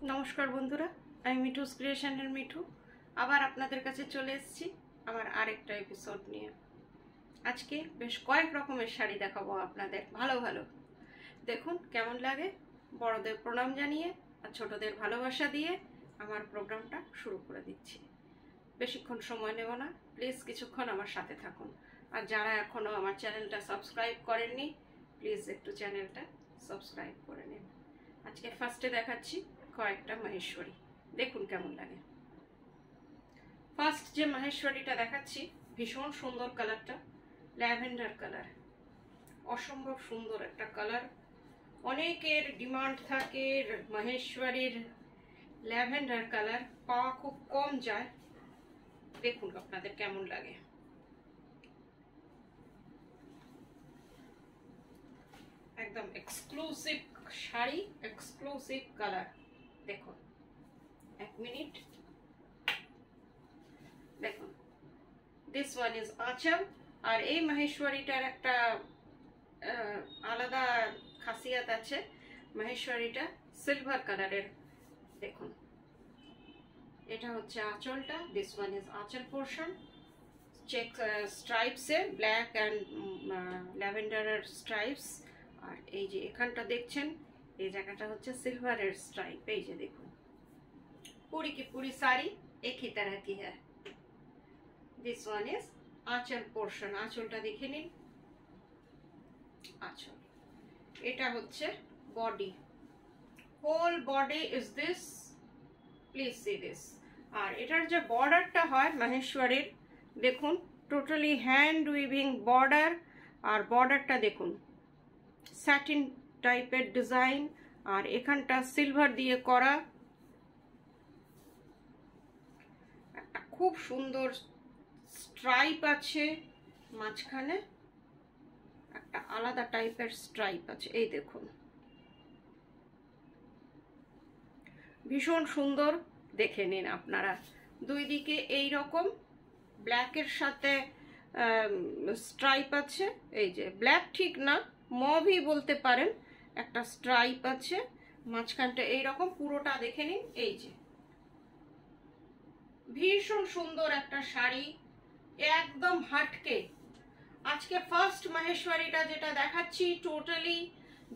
নমস্কার বন্ধুরা, আমি মিঠুস ক্রিয়েশনের মিঠু আবার আপনাদের কাছে চলে এসেছি আমার আরেকটা এপিসোড নিয়ে। আজকে বেশ কয়েক রকমের শাড়ি দেখাবো আপনাদের, ভালো ভালো দেখুন কেমন লাগে। বড়দের প্রণাম জানিয়ে আর ছোটদের ভালোবাসা দিয়ে আমার প্রোগ্রামটা শুরু করে দিচ্ছি। বেশিক্ষণ সময় নেব না, প্লিজ কিছুক্ষণ আমার সাথে থাকুন। আর যারা এখনও আমার চ্যানেলটা সাবস্ক্রাইব করেননি, প্লিজ একটু চ্যানেলটা সাবস্ক্রাইব করে নিন। আজকে ফার্স্টে দেখাচ্ছি কয়েকটা মহেশ্বরী, দেখুন কেমন লাগে। ফার্স্ট যে মহেশ্বরীটা দেখাচ্ছি ভীষণ সুন্দর কালারটা, ল্যাভেন্ডার কালার, অসম্ভব সুন্দর একটা কালার। অনেকের ডিমান্ড থাকে মহেশ্বরীর ল্যাভেন্ডার কালার, পাওয়া খুব কম যায়। দেখুন আপনাদের কেমন লাগে। একদম এক্সক্লুসিভ শাড়ি, এক্সক্লুসিভ কালার। দেখুন এক মিনিট, দেখুন দিস ওয়ান ইজ আঁচল। আর এই মহেশ্বরীটার একটা আলাদা খাসিয়াত আছে, মহেশ্বরীটা সিলভার কালারের। দেখুন এটা হচ্ছে আঁচলটা, this one is anchal portion, check স্ট্রাইপসে ব্ল্যাক অ্যান্ড ল্যাভেন্ডারের স্ট্রাইপস। আর এই যে এখানটা দেখছেন এই জায়গাটা হচ্ছে সিলভারের স্ট্রাইপ। এই যে দেখুন पूरी की पूरी साड़ी एक ही तरह की है। This one is anchal portion, आंचलটা দেখে নিন। আঁচল এটা হচ্ছে body, whole body is this, please see this. আর এটার যে বর্ডারটা হয় মহেশ্বরীর, দেখুন টোটালি হ্যান্ড উইভিং বর্ডার। আর বর্ডারটা দেখুন স্যাটিন টাইপের ডিজাইন, আর এখানটা সিলভার দিয়ে করা। একটা খুব সুন্দর স্ট্রাইপ আছে মাঝখানে, একটা আলাদা টাইপের স্ট্রাইপ আছে। এই দেখুন ভীষণ সুন্দর, দেখে নিন আপনারা। দুই দিকে এই রকম ব্ল্যাকের সাথে স্ট্রাইপ আছে। এই যে ব্ল্যাক ঠিক না, মভই বলতে পারেন, একটা স্ট্রাইপ আছে মাঝখানটা এইরকম, পুরোটা দেখে নিন। এই যে ভীষণ সুন্দর একটা শাড়ি, একদম হাটকে। আজকে ফার্স্ট মহেশ্বরীটা যেটা দেখাচ্ছি টোটালি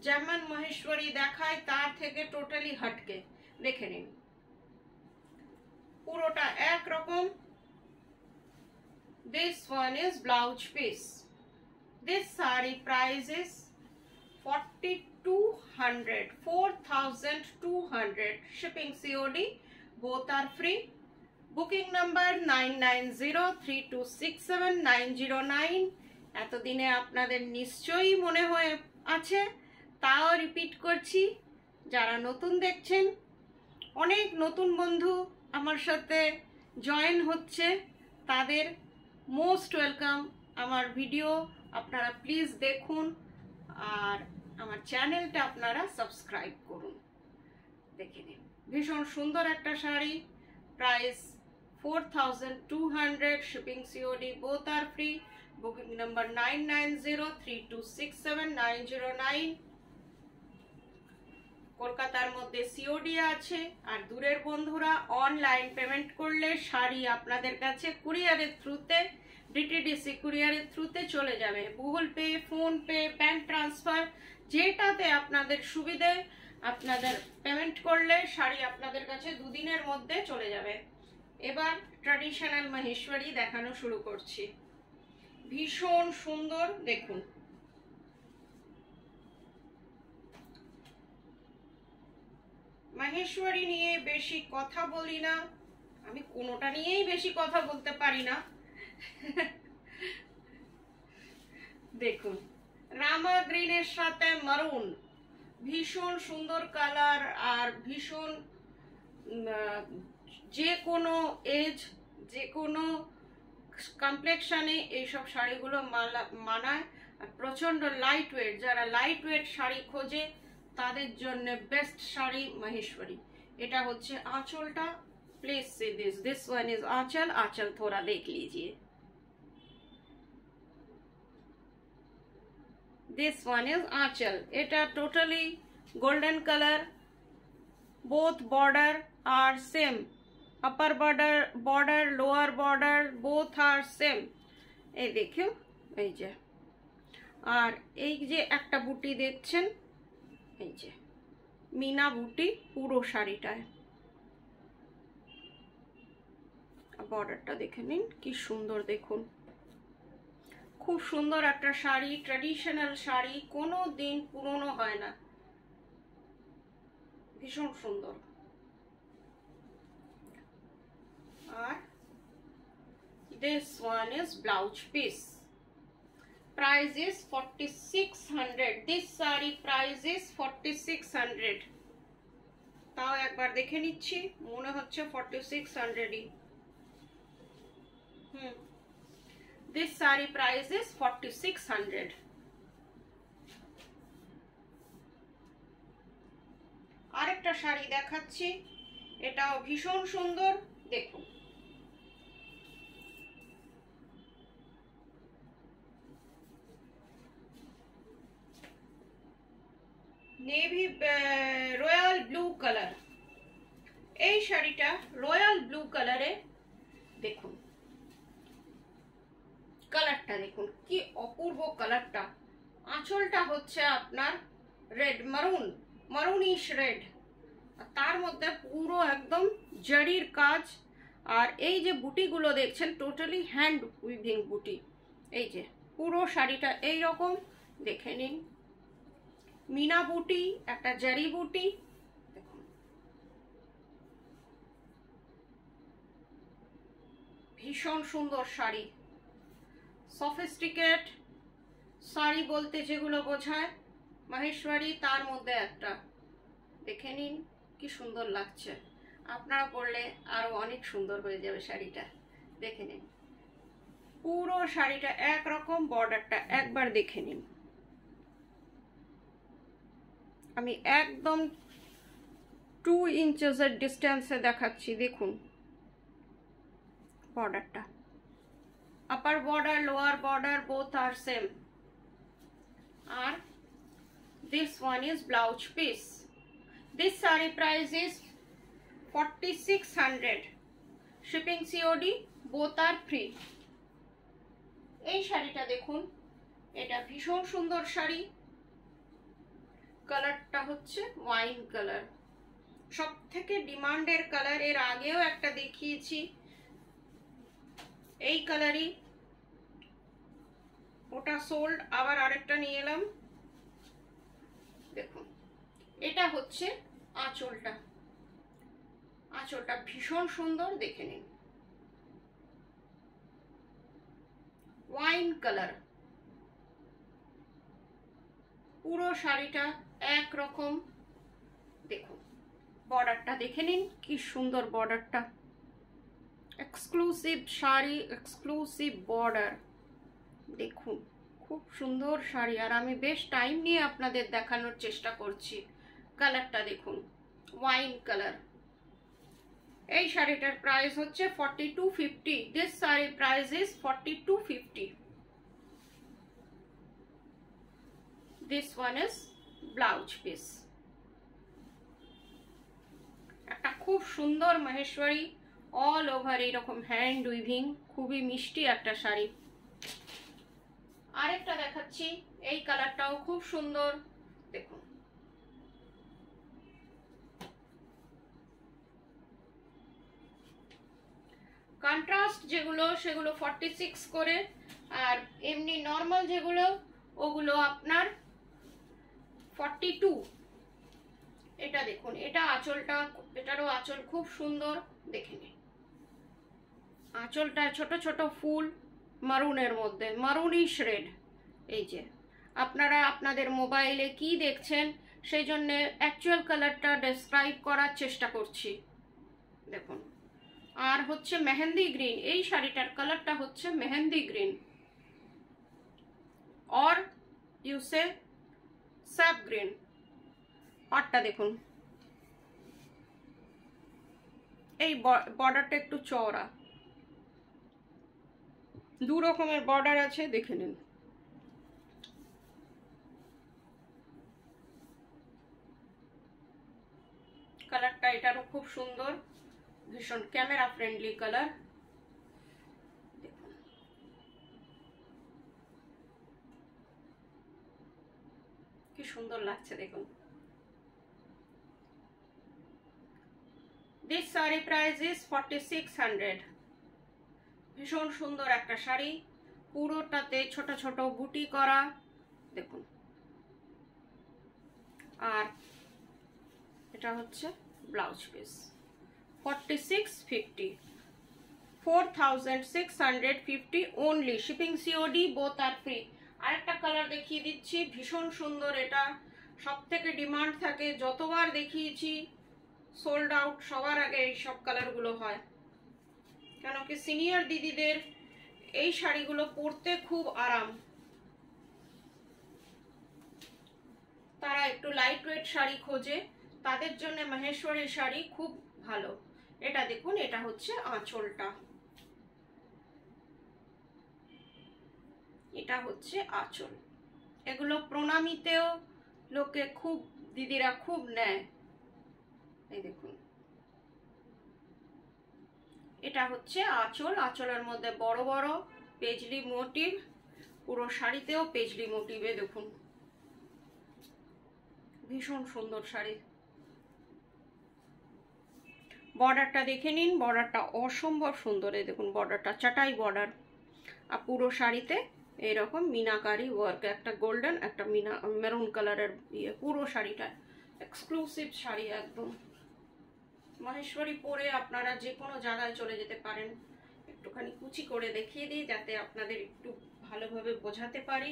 যেমন মহেশ্বরী দেখায় তার থেকে টোটালি হাটকে, দেখে নিন পুরোটা একরকম। This one is blouse piece. This saree price is 4200, 4200. Shipping COD, both are free. Booking number 9903267909. এতদিনে আপনাদের নিশ্চয়ই মনে হয়ে আছে, তাও রিপিট করছি যারা নতুন দেখছেন। অনেক নতুন বন্ধু আমার সাথে জয়েন হচ্ছে, তাদের মোস্ট ওয়েলকাম। আমার ভিডিও আপনারা প্লিজ দেখুন আর আমার চ্যানেলটা আপনারা সাবস্ক্রাইব করুন। দেখে নিন ভীষণ সুন্দর একটা sari, price 4200, shipping COD, both আর ফ্রি। Booking number 9903267909। কলকাতার মধ্যে COD আছে, আর দূরের বন্ধুরা অনলাইন পেমেন্ট করলে শাড়ি আপনাদের কাছে কুরিয়ারের থ্রুতে, DTDC কুরিয়ারের থ্রুতে চলে যাবে। Google pay, phone pay, bank transfer, যেটাতে আপনাদের সুবিধে আপনাদের পেমেন্ট করলে শাড়ি আপনাদের কাছে দুদিনের মধ্যে চলে যাবে। এবার ট্র্যাডিশনাল মহেশ্বরী দেখানো শুরু করছি। ভীষণ সুন্দর, দেখুন মহেশ্বরী নিয়ে বেশি কথা বলি না, আমি কোনোটা নিয়েই বেশি কথা বলতে পারি না। দেখুন রামা গ্রিনের সাথে মারুন, ভীষণ সুন্দর কালার। আর ভীষণ যে কোনো এজ, যে কোনো কমপ্লেকশনে এইসব শাড়িগুলো মানায়। আর প্রচন্ড লাইট ওয়েট, যারা লাইট ওয়েট শাড়ি খোঁজে তাদের জন্য বেস্ট শাড়ি মহেশ্বরী। এটা হচ্ছে आंचलটা, please see this, this one is anchal. आंचल थोड़ा देख लीजिए, दिस वन इज आंचल। এটা totally golden colour, both border are same, upper border lower border both are same। এই দেখো, এই যে, আর এই যে একটা বুটি দেখছেন, এই যে মিনা বুটি পুরো শাড়িটায়। বর্ডারটা দেখে নিন কি সুন্দর, দেখুন খুব সুন্দর একটা শাড়ি, ট্র্যাডিশনাল শাড়ি, কোনো দিন পুরনো হয় না, ভীষণ সুন্দর। আর this one is blouse piece, price is 4600, this saree price is 4600। তাও একবার দেখে নিচ্ছি, মনে হচ্ছে 4600ই। This saree price is 4600। আরেকটা শাড়ি দেখাচ্ছি, এটাও ভীষণ সুন্দর, দেখুন। নেভি রয়্যাল ব্লু কালার, এই শাড়িটা রয়্যাল ব্লু কালারে, দেখুন কালারটা দেখুন কি অপূর্ব কালারটা। আঁচলটা হচ্ছে আপনার রেড, মারুনিশ রেড, তার মধ্যে পুরো একদম জারির কাজ। আর এই যে বুটিগুলো দেখছেন টোটালি হ্যান্ড উইভিং বুটি। এই যে পুরো শাড়িটা এই রকম, দেখে নিন, মিনা বুটি, একটা জারি বুটি, দেখুন ভীষণ সুন্দর শাড়ি। সফিস্টিকেট শাড়ি বলতে যেগুলো বোঝায় মাহেশ্বরী, তার মধ্যে একটা, দেখে নিন কি সুন্দর লাগছে। আপনারা পরলে আরো অনেক সুন্দর হয়ে যাবে শাড়িটা, দেখে নিন পুরো শাড়িটা একরকম, বর্ডারটা একবার দেখে নিন। আমি একদম 2 ইঞ্চেসের ডিস্টেন্সে দেখাচ্ছি, দেখুন বর্ডারটা। upper border lower border both are same। R this one is blouse piece, this saree price is 4600, shipping COD both are free। এই শাড়িটা দেখুন, এটা ভীষণ সুন্দর শাড়ি, কালারটা হচ্ছে ওয়াইন কালার, সব থেকে ডিমান্ডের কালার। এর আগেও একটা দেখিয়েছি এই কালারই, ওটা সোল্ড, আবার আরেকটা নিয়ে এলাম। দেখুন এটা হচ্ছে আঁচলটা, আঁচলটা ভীষণ সুন্দর, দেখে নিন ওয়াইন কালার, পুরো শাড়িটা একরকম। দেখুন বর্ডারটা দেখে নিন কি সুন্দর, বর্ডারটা এক্সক্লুসিভ শাড়ি, এক্সক্লুসিভ বর্ডার, দেখুন খুব সুন্দর শাড়ি। আর আমি বেশ টাইম নিয়ে আপনাদের দেখানোর চেষ্টা করছি। কালারটা দেখুন ওয়াইন কালার। এই শাড়িটার প্রাইস হচ্ছে 4250। This sari price is 4250। This one is blouse piece, একটা খুব সুন্দর মাহেশ্বরী, অল ওভার এইরকম হ্যান্ড উইভিং, খুবই মিষ্টি একটা শাড়ি। আরেকটা দেখাচ্ছি, এই কালারটাও খুব সুন্দর, দেখুন কন্ট্রাস্ট যেগুলো সেগুলো 46 করে, আর এমনি নর্মাল যেগুলো ওগুলো আপনার 42। এটা দেখুন, এটা আঁচলটা, এটারও আঁচল খুব সুন্দর, দেখে নিন আঁচলটা ছোট ছোট ফুল মারুনের মধ্যে, মারুনিশ রেড। এই যে আপনারা আপনাদের মোবাইলে কি দেখছেন সেই জন্য অ্যাকচুয়াল কালারটা ডেসক্রাইব করার চেষ্টা করছি, দেখুন। আর হচ্ছে মেহেন্দি গ্রিন, এই শাড়িটার কালারটা হচ্ছে মেহেন্দি গ্রিন, और यू से सैप ग्रीन। পাটটা দেখুন, এই বর্ডারটা একটু চওড়া, দু রকমের বর্ডার আছে, দেখে নিন। কালারটা এটারও খুব সুন্দর, ভীষণ ক্যামেরা ফ্রেন্ডলি কালার। দেখুন কি সুন্দর লাগছে দেখুন। This saree price is 4600। ভীষণ সুন্দর একটা শাড়ি, পুরোটাতে ছোট ছোট বুটি করা দেখুন। আর এটা হচ্ছে blouse piece. 4650, 4650 only, shipping COD, both are free। আরেকটা কালার দেখিয়ে দিচ্ছি, ভীষণ সুন্দর। এটা সব থেকে ডিমান্ড থাকে, যতবার দেখিয়েছি সোল্ড আউট সবার আগে এই সব কালারগুলো হয়, কেন কি সিনিয়র দিদিদের এই শাড়িগুলো পরতে খুব আরাম। তারা একটু লাইট ওয়েট শাড়ি খোঁজে, তাদের জন্য মহেশ্বরী শাড়ি খুব ভালো। এটা দেখুন, এটা হচ্ছে আঁচলটা, এটা হচ্ছে আঁচল। এগুলো প্রণামীতেও লোকে খুব, দিদিরা খুব নেয়। এই দেখুন, এটা হচ্ছে আঁচল। আঁচলের মধ্যে বড় বড় পেজলি মোটিভ, পুরো শাড়িতেও পেজলি মোটিভে দেখুন, ভীষণ সুন্দর শাড়ি। বর্ডারটা দেখে নিন, বর্ডারটা অসম্ভব সুন্দর। এই দেখুন বর্ডারটা চাটাই বর্ডার, আর পুরো শাড়িতে এইরকম মিনাকারি ওয়ার্ক, একটা গোল্ডেন একটা মেরুন কালারের ইয়ে, পুরো শাড়িটা এক্সক্লুসিভ শাড়ি একদম। মহেশ্বরী পরে আপনারা যে কোনো জায়গায় চলে যেতে পারেন। একটুখানি কুচি করে দেখিয়ে দিই যাতে আপনাদের একটু ভালোভাবে বোঝাতে পারি।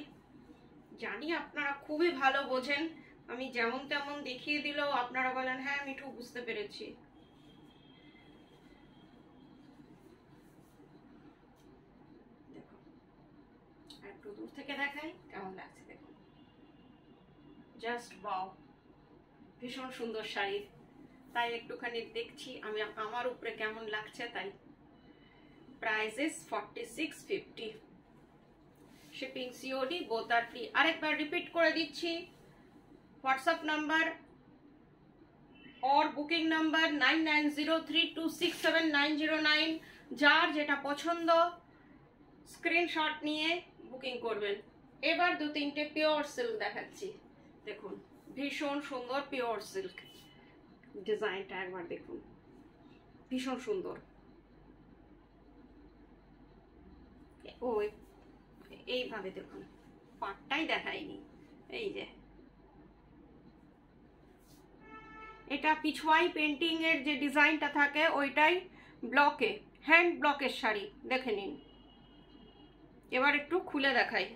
জানি আপনারা খুবই ভালো বোঝেন, আমি যেমন তেমন দেখিয়ে দিলেও আপনারা বলেন হ্যাঁ মিঠু বুঝতে পেরেছি। দেখো একটু দূর থেকে দেখাই কেমন লাগছে দেখুন, জাস্ট ওয়াও, ভীষণ সুন্দর শাড়ি। তাই একটুখানি দেখছি আমি আমার উপরে কেমন লাগছে। তাই price is 4650, shipping COD, both are free। আরেকবার রিপিট করে দিচ্ছি, হোয়াটসঅ্যাপ নাম্বার और বুকিং নাম্বার 9903267909। যার যেটা পছন্দ স্ক্রিনশট নিয়ে বুকিং করবেন। এবার দু তিনটে পিওর সিল্ক দেখাচ্ছি, দেখুন ভীষণ সুন্দর পিওর সিল্ক। ডিজাইনটা একবার দেখুন, ভীষণ সুন্দর। ও এইভাবে দেখুন, পাটটাই দেখাইনি। এই যে এটা পিছুয়াই পেন্টিং এর যে ডিজাইনটা থাকে ওইটাই ব্লকে, হ্যান্ড ব্লকের শাড়ি দেখে নিন। এবার একটু খুলে দেখাই।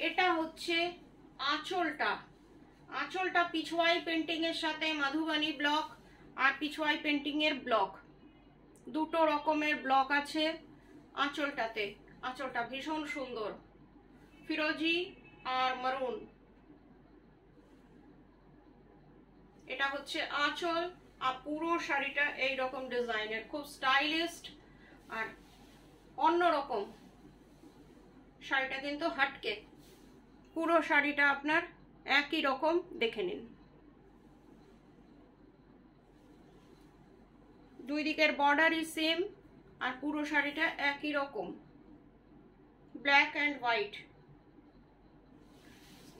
এটা হচ্ছে আঁচলটা। আঁচলটা পিছুয়াই পেন্টিং এর সাথে মাধুবানি ব্লক আর পিছুয়াই পেন্টিং এর ব্লক, দুটো রকমের ব্লক আছে আঁচলটাতে। আঁচলটা ভীষণ সুন্দর, ফিরোজি আর মারুন। এটা হচ্ছে আঁচল, আর পুরো শাড়িটা এই রকম ডিজাইনের, খুব স্টাইলিস্ট আর অন্যরকম। শাড়িটা কিন্তু হাটকে, পুরো শাড়িটা আপনার একই রকম দেখে নিন। দুই দিকের বর্ডারই সেম, আর পুরো শাড়িটা একই রকম, black and white.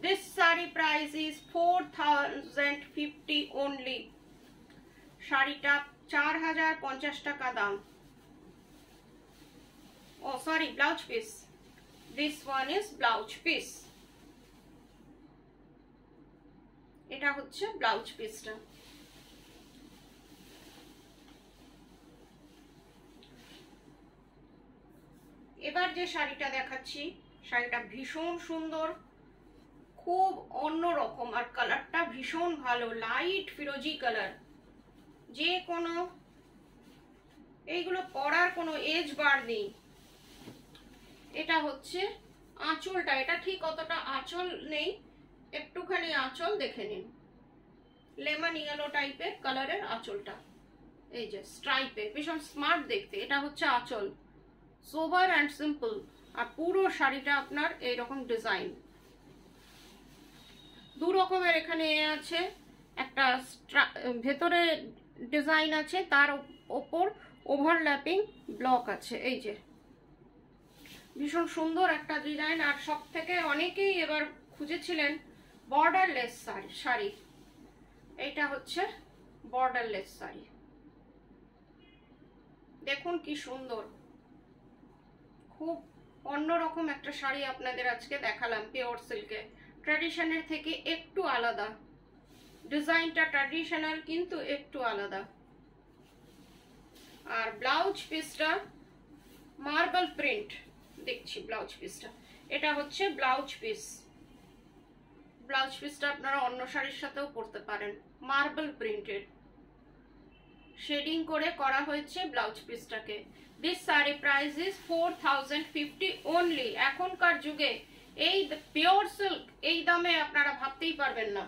This saree price is 4050 only। শাড়িটা 4050 টাকা দাম। Oh sorry, blouse piece, this one is blouse piece। এটা হচ্ছে ব্লাউজ পিসটা। এবার যে শাড়িটা দেখাচ্ছি, শাড়িটা ভীষণ সুন্দর, খুব অন্যরকম, আর কালারটা ভীষণ ভালো, লাইট ফিরোজি কালার। যে কোনো, এইগুলো পরার কোনো এজ বার নেই। এটা হচ্ছে আঁচলটা, এটা ঠিক অতটা আঁচল নেই, একটুখানি আঁচল দেখে নিন, লেমন ইয়েলো টাইপের কালারের আঁচলটা, এই যে স্ট্রাইপে, ভীষণ স্মার্ট দেখতে। এটা হচ্ছে আঁচল, সোবার অ্যান্ড সিম্পল। আর পুরো শাড়িটা আপনার এইরকম ডিজাইন, দু রকমের এখানে আছে, একটা ভেতরে ডিজাইন আছে, তার ওপর ওভারল্যাপিং ব্লক আছে, এই যে ভীষণ সুন্দর একটা ডিজাইন। আর সব থেকে অনেকেই এবার খুঁজেছিলেন বর্ডারলেস শাড়ি, এইটা হচ্ছে বর্ডারলেস শাড়ি, দেখুন কি সুন্দর, খুব অন্যরকম একটা শাড়ি আপনাদের আজকে দেখালাম পিওর সিল্কে। ট্র্যাডিশনের থেকে একটু আলাদা, ডিজাইনটা ট্র্যাডিশনাল কিন্তু একটু আলাদা। আর ব্লাউজ পিসটা মার্বেল প্রিন্ট দেখছি, ব্লাউজ পিসটা, এটা হচ্ছে ব্লাউজ পিস। ব্লাউজ পিসটা আপনারা অন্য শাড়ির সাথেও পরতে পারেন, মার্বেল প্রিন্টেড শেডিং করে করা হয়েছে ব্লাউজ পিসটাকে। This sari price is 4050 only. এখনকার যুগে এই পিওর সিল্ক এই দামে আপনারা ভাবতেই পারবেন না।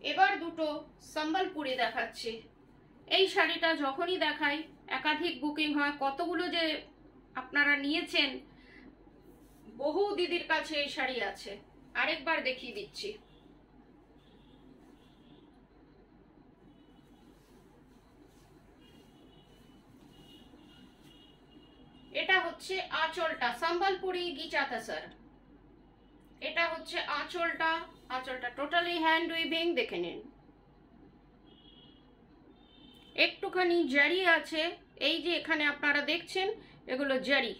এবার দুটো সম্বলপুরি দেখাচ্ছি। এই শাড়িটা যখনই দেখাই একাধিক বুকিং হয়, কতগুলো যে আপনারা নিয়েছেন, বহু দিদির কাছে এই শাড়ি আছে। আরেকবার দেখিয়ে দিচ্ছি, এটা হচ্ছে আঁচলটা, সম্বলপুরি গিচাতা স্যার, এটা হচ্ছে আঁচলটা। আঁচলটা টোটালি হ্যান্ড উইভিং, দেখে নিন, একটুখানি জারি আছে, এই যে এখানে আপনারা দেখছেন এগুলো জারি।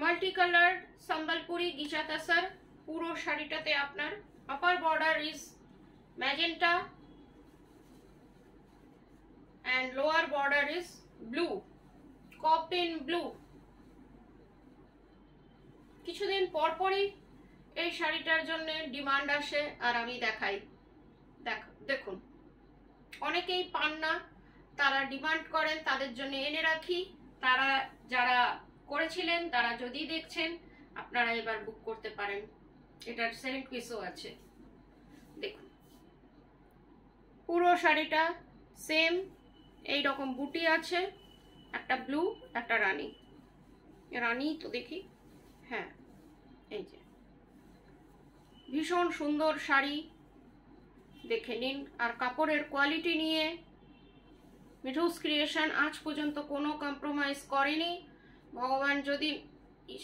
মাল্টি কালার সম্বলপুরি গিচাতা স্যার, পুরো শাড়িটাতে আপনার upper border is magenta and lower border is blue, cotton blue। কিছুদিন পরপরই এই শাড়িটার জন্য ডিমান্ড আসে আর আমি দেখাই। দেখুন, অনেকেই পান না, তারা ডিমান্ড করেন, তাদের জন্য এনে রাখি। তারা যারা করেছিলেন তারা যদি দেখছেন, আপনারা এবার বুক করতে পারেন। এটার সেকেন্ড পিসও আছে, দেখুন পুরো শাড়িটা সেম এই রকম বুটি আছে, একটা ব্লু একটা রানী, রানী তো দেখি, হ্যাঁ এই যে ভীষণ সুন্দর শাড়ি, দেখে নিন। আর কাপড়ের কোয়ালিটি নিয়ে মিঠুস ক্রিয়েশন আজ পর্যন্ত কোনো কম্প্রোমাইজ করেনি। ভগবান যদি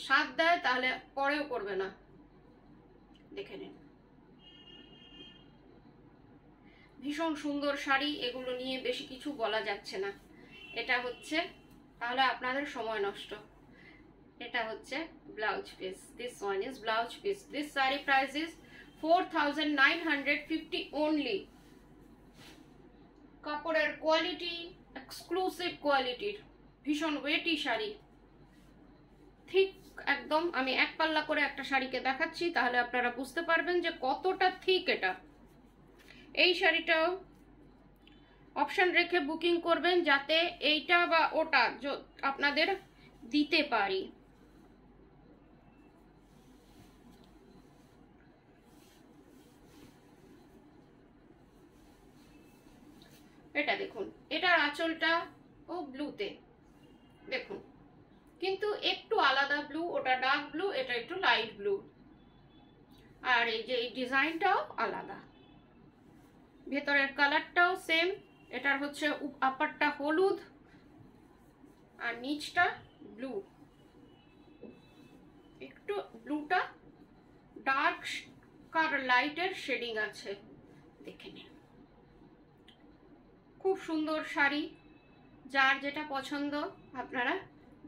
সাথ দেয় তাহলে পরেও করবে না, দেখে নিন ভীষণ সুন্দর শাড়ি। এগুলো নিয়ে বেশি কিছু বলা যাচ্ছে না, এটা হচ্ছে তাহলে আপনাদের সময় নষ্ট। এটা হচ্ছে blouse piece, this one is blouse piece. This sari price is 4950 only. কাপড়ের কোয়ালিটি এক্সক্লুসিভ কোয়ালিটির, ভীষণ ওয়েটি শাড়ি, ঠিক একদম। আমি এক পাল্লা করে একটা শাড়িকে দেখাচ্ছি, তাহলে আপনারা বুঝতে পারবেন যে কতটা ঠিক এটা। এই শাড়িটাও অপশন রেখে বুকিং করবেন, যাতে এইটা বা ওটা আপনাদের দিতে পারি। এটা দেখুন, এটার আঁচলটা ও ব্লুতে, দেখুন কিন্তু একটু আলাদা ব্লু, ওটা ডার্ক ব্লু, এটা একটু লাইট ব্লু। আর এই যে এই ডিজাইনটাও আলাদা, ভেতরের কালারটাও সেম। এটার হচ্ছে আপারটা হলুদ আর নিচটা ব্লু, একটু ব্লুটা ডার্ক কার লাইটের শেডিং আছে, দেখে নিন। খুব সুন্দর শাড়ি, যার যেটা পছন্দ আপনারা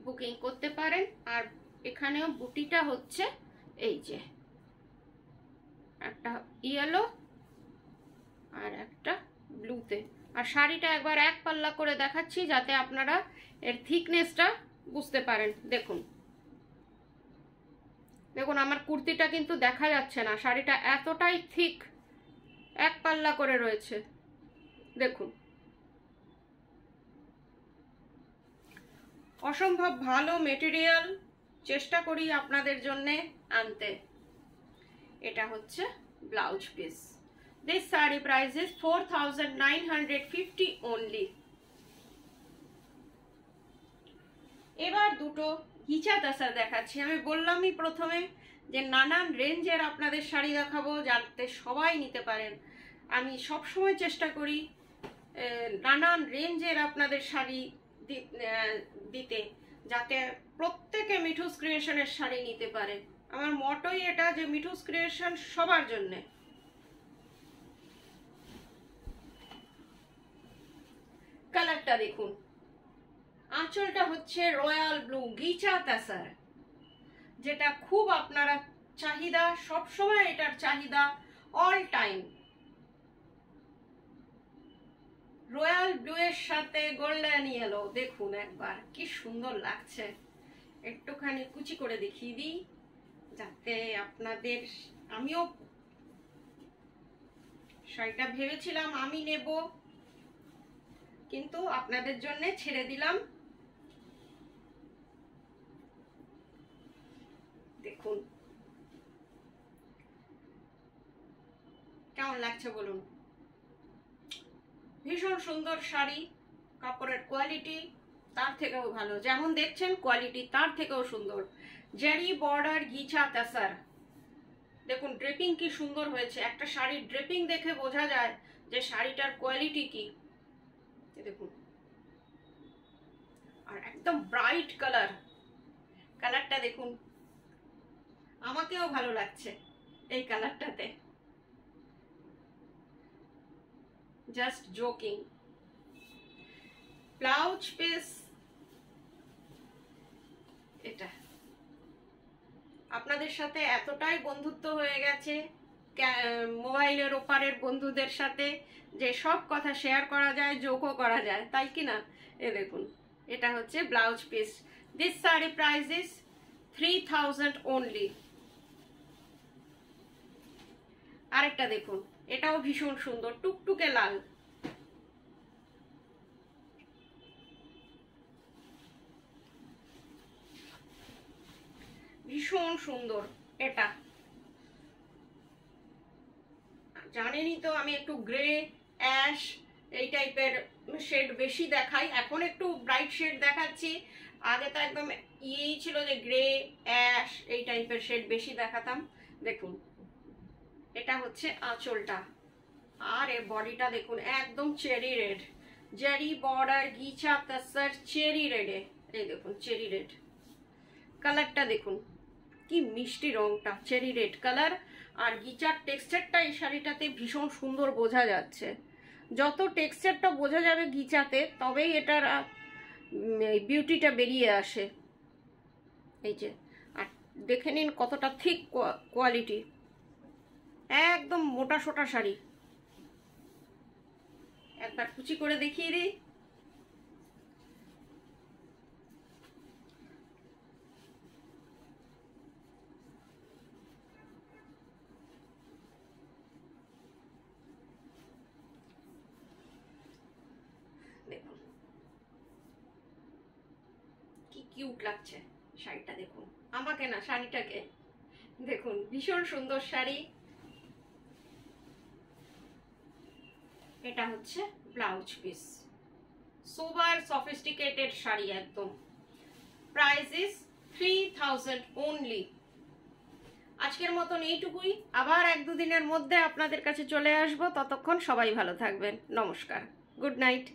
বুকিং করতে পারেন। আর এখানেও বুটিটা হচ্ছে এই যে একটা ইয়েলো আর একটা ব্লুতে। আর শাড়িটা একবার এক পাল্লা করে দেখাচ্ছি, যাতে আপনারা এর থিকনেসটা বুঝতে পারেন। দেখুন দেখুন, আমার কুর্তিটা কিন্তু দেখা যাচ্ছে না, শাড়িটা এতটাই থিক, এক পাল্লা করে রয়েছে, দেখুন অসম্ভব ভালো মেটেরিয়াল চেষ্টা করি আপনাদের জন্য আনতে। এটা হচ্ছে blouse piece. This sari price is 4950 only. এবার দুটো গিচা তাসার দেখাচ্ছি। আমি বললামই প্রথমে যে নানান রেঞ্জের আপনাদের শাড়ি দেখাবো যাতে সবাই নিতে পারেন। আমি সবসময় চেষ্টা করি নানান রেঞ্জের আপনাদের শাড়ি দিতে, যাতে প্রত্যেকে মিঠুস ক্রিয়েশনের শাড়ি নিতে পারে। আমার মটোই এটা যে মিঠুস ক্রিয়েশন সবার জন্যে। কালারটা দেখুন, আঁচলটা হচ্ছে রয়্যাল ব্লু গিচা তাসার, যেটা খুব আপনারা চাহিদা, সবসময় এটার চাহিদা অল টাইম। রয়্যাল ব্লু এর সাথে গোল্ডেন ইয়েলো, দেখুন একবার কি সুন্দর লাগছে। একটুখানি কুচি করে দেখিয়ে দিই যাতে আপনাদের, আমিও শাড়িটা ভেবেছিলাম আমি নেব, কিন্তু আপনাদের জন্য ছেড়ে দিলাম। দেখুন কেমন লাগছে বলুন। ভীষণ সুন্দর শাড়ি, কাপড়ের কোয়ালিটি তার থেকেও ভালো, যেমন দেখছেন কোয়ালিটি তার থেকেও সুন্দর। জারি বর্ডার গিচা তাসার, দেখুন ড্রেপিং কি সুন্দর হয়েছে। একটা শাড়ির ড্রেপিং দেখে বোঝা যায় যে শাড়িটার কোয়ালিটি কি। দেখুন, আর একদম ব্রাইট কালার, কালারটা দেখুন, আমাকেও ভালো লাগছে এই কালারটাতে। Just joking. ব্লাউজ পিস এটা। আপনাদের সাথে এতটাই বন্ধুত্ব হয়ে গেছে মোবাইলের ওপারের বন্ধুদের সাথে যে সব কথা শেয়ার করা যায়, জোকও করা যায়, তাই কি না? এ দেখুন, এটা হচ্ছে blouse piece. This sari price is 3000 only. আরেকটা দেখুন, এটাও ভীষণ সুন্দর, টুকটুকে লাল। ভীষণ সুন্দর এটা। জানেনই তো আমি একটু গ্রে, অ্যাশ এই টাইপের শেড বেশি দেখাই। এখন একটু ব্রাইট শেড দেখাচ্ছি, আগে তো একদম ইয়েই ছিল যে গ্রে, অ্যাশ এই টাইপের শেড বেশি দেখাতাম। দেখুন, এটা হচ্ছে আঁচলটা, আর এর বডিটা দেখুন একদম চেরি রেড। জারি বর্ডার গিচা তাসার চেরি রেডে, এই দেখুন চেরি রেড। কালারটা দেখুন কি মিষ্টি রংটা, চেরি রেড কালার। আর গিচার টেক্সচারটা এই শাড়িটাতে ভীষণ সুন্দর বোঝা যাচ্ছে। যত টেক্সচারটা বোঝা যাবে গিচাতে, তবেই এটার বিউটিটা বেরিয়ে আসে। এই যে, আর দেখে নিন কতটা থিক কোয়ালিটি, একদম মোটা সোটা শাড়ি। একবার কুচি করে দেখিয়ে দিই। দেখুন কি কিউট লাগছে শাড়িটা, দেখুন আমাকে না শাড়িটাকে। দেখুন ভীষণ সুন্দর শাড়ি। এটা হচ্ছে ব্লাউজ পিস, সোবার সফিস্টিকেটেড শাড়ি একদম। Price is 3000 only. আজকের মতন এইটুকুই, আবার 1-2 দিনের মধ্যে আপনাদের কাছে চলে আসবো। ততক্ষণ সবাই ভালো থাকবেন। নমস্কার, গুড নাইট।